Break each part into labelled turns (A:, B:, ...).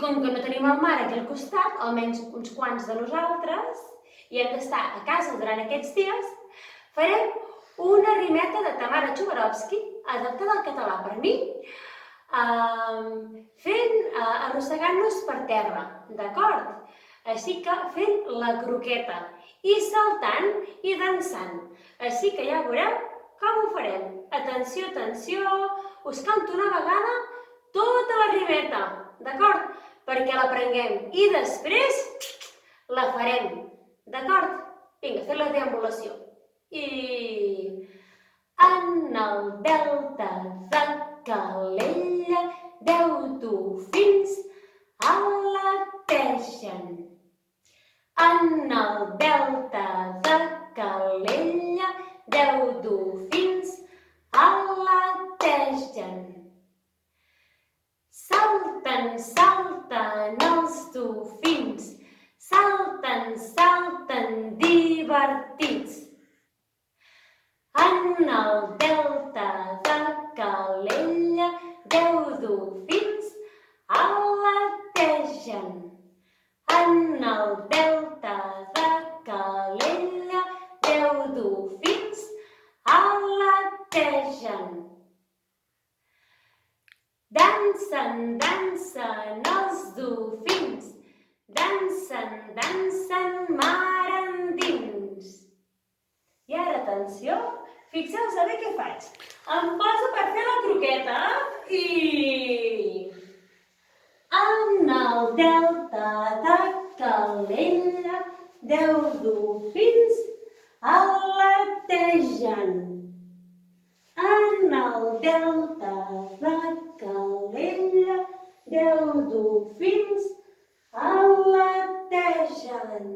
A: com que no tenim el mar aquí al costat, almenys uns quants de nosaltres, i hem d'estar a casa durant aquests dies, farem una rimeta de Tamara Chubarovsky, adaptada al català per mi, arrossegant-nos per terra, d'acord? Així que fent la croqueta i saltant i dansant. Així que ja veureu com ho farem. Atenció, atenció, us canto una vegada tota la rimeta, d'acord? Perquè l'aprenguem i després la farem, d'acord? Vinga, fem la deambulació. I en el delta de Calella 10 dofins aletegen. En el delta de Calella 10 dofins aletegen. Salten, salten els dofins, salten, salten divertits. En el delta de Calella 10 dofins aletegen. En el delta de Calella 10 dofins aletegen. Dansen, dansen els dofins, dansen, dansen mar endins. I ara, atenció, fixeu-vos a bé què faig. Em poso per fer la croqueta i... En el delta de Calella 10 dofins aletegen. En el delta de Calella 10 dofins aletegen.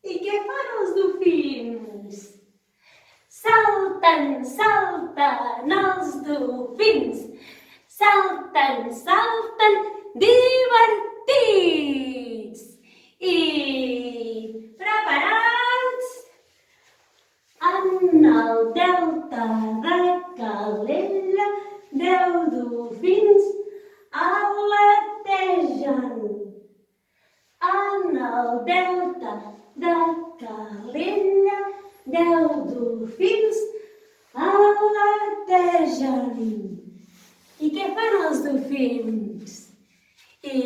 A: I què fan els dofins? Salten, salten els dofins, salten, salten divertits. I preparats? En el delta de Calella 10 dofins aletegen. En el delta de Calella 10 dofins aletegen. I què fan els dofins? I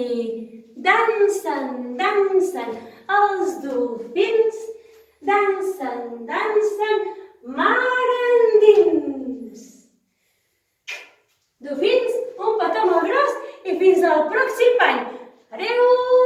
A: dansen, dansen els dofins, dansen, dansen mar endins. Dofins, un petó molt gros i fins al pròxim any. Adéu!